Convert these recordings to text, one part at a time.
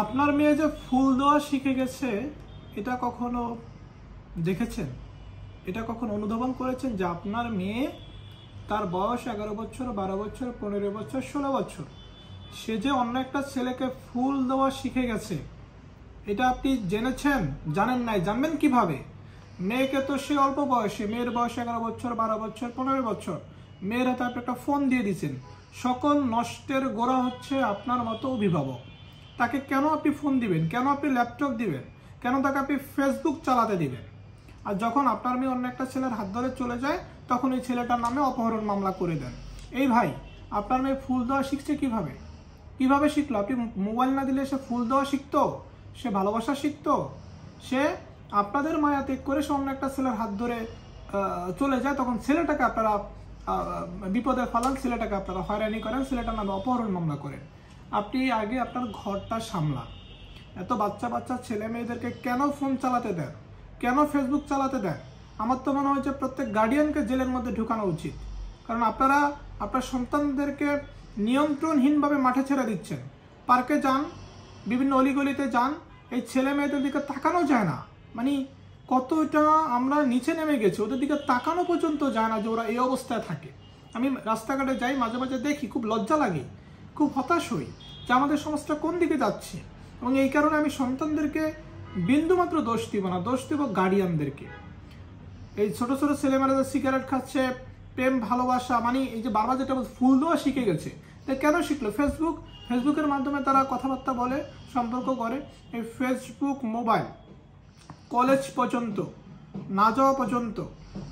আপনার মেয়ে যে ফুল দেওয়া শিখে গেছে এটা কখনো দেখেছেন? এটা কখনো অনুধাবন করেছেন যে আপনার মেয়ে তার বয়স 11 বছর, 12 বছর, 15 বছর, 16 বছর, সে যে অন্য একটা ছেলেকে ফুল দেওয়া শিখে গেছে? এটা আপনি জেনেছেন? জানেন নাই? জানবেন কিভাবে? মেয়েকে তো সে অল্প বয়সে, মেয়ের বয়স 11 বছর, 12 বছর, 15 বছর, মেয়ের হাতে আপনি একটা ফোন দিয়ে দিয়েছেন। সকল নষ্টের গোড়া হচ্ছে আপনার মতো অভিভাবক। তাকে কেন আপনি ফোন দিবেন? কেন আপনি ল্যাপটপ দিবেন? কেন তাকে আপনি ফেসবুক চালাতে দিবেন? আর যখন আপনার মেয়ে অন্য একটা ছেলের হাত ধরে চলে যায় তখন ওই ছেলেটার নামে অপহরণ মামলা করে দেন। এই ভাই, আপনার মেয়ে ফুল দেওয়া শিখছে কিভাবে? কিভাবে শিখলো? আপনি মোবাইল না দিলে সে ফুল দেওয়া শিখতো? সে ভালোবাসা শিখতো? সে আপনাদের মায়া ত্যাগ করে সে অন্য একটা ছেলের হাত ধরে চলে যায়, তখন ছেলেটাকে আপনারা বিপদে ফেলান, ছেলেটাকে আপনারা হয়রানি করেন, ছেলেটার নামে অপহরণ মামলা করেন। আপনি আগে আপনার ঘরটা সামলান। এত বাচ্চা বাচ্চা ছেলে মেয়েদেরকে কেন ফোন চালাতে দেন? কেন ফেসবুক চালাতে দেন? আমার তো মনে হয় যে প্রত্যেক গার্ডিয়ানকে জেলের মধ্যে ঢুকানো উচিত। কারণ আপনারা আপনার সন্তানদেরকে নিয়ন্ত্রণহীনভাবে মাঠে ছেড়ে দিচ্ছেন। পার্কে যান, বিভিন্ন অলিগলিতে যান, এই ছেলে মেয়েদের দিকে তাকানো যায় না। মানে কতটা আমরা নিচে নেমে গেছি, ওদের দিকে তাকানো পর্যন্ত যায় না যে ওরা এই অবস্থায় থাকে। আমি রাস্তাঘাটে যাই, মাঝে মাঝে দেখি, খুব লজ্জা লাগে, খুব হতাশ হই যে আমাদের সমাজটা কোন দিকে যাচ্ছে। এবং এই কারণে আমি সন্তানদেরকে বিন্দুমাত্র দোষ দিব না, দোষ দিব গার্ডিয়ানদেরকে। এই ছোট ছোট ছেলেমেয়েরা সিগারেট খাচ্ছে, প্রেম ভালোবাসা, মানে এই যে বারবার যেটা ফুল দেওয়া শিখে গেছে। তাই কেন শিখলো? ফেসবুকের মাধ্যমে তারা কথাবার্তা বলে, সম্পর্ক করে। এই ফেসবুক, মোবাইল, কলেজ পর্যন্ত না যাওয়া পর্যন্ত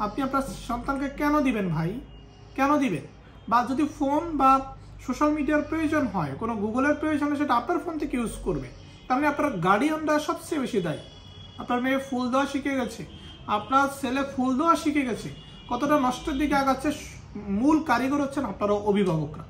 আপনি আপনার সন্তানকে কেন দিবেন ভাই? কেন দিবেন? বা যদি ফোন বা সোশ্যাল মিডিয়ার প্রয়োজন হয়, কোনো গুগলের প্রয়োজন হয়, সেটা আপনার ফোন থেকে ইউজ করবে। তার মানে আপনার গার্ডিয়ানরা সবচেয়ে বেশি দায়ী। আপনার মেয়ে ফুল দেওয়া শিখে গেছে, আপনার ছেলে ফুল দেওয়া শিখে গেছে, কতটা নষ্টের দিকে আগাচ্ছে, মূল কারিগর হচ্ছেন আপনারা অভিভাবকরা।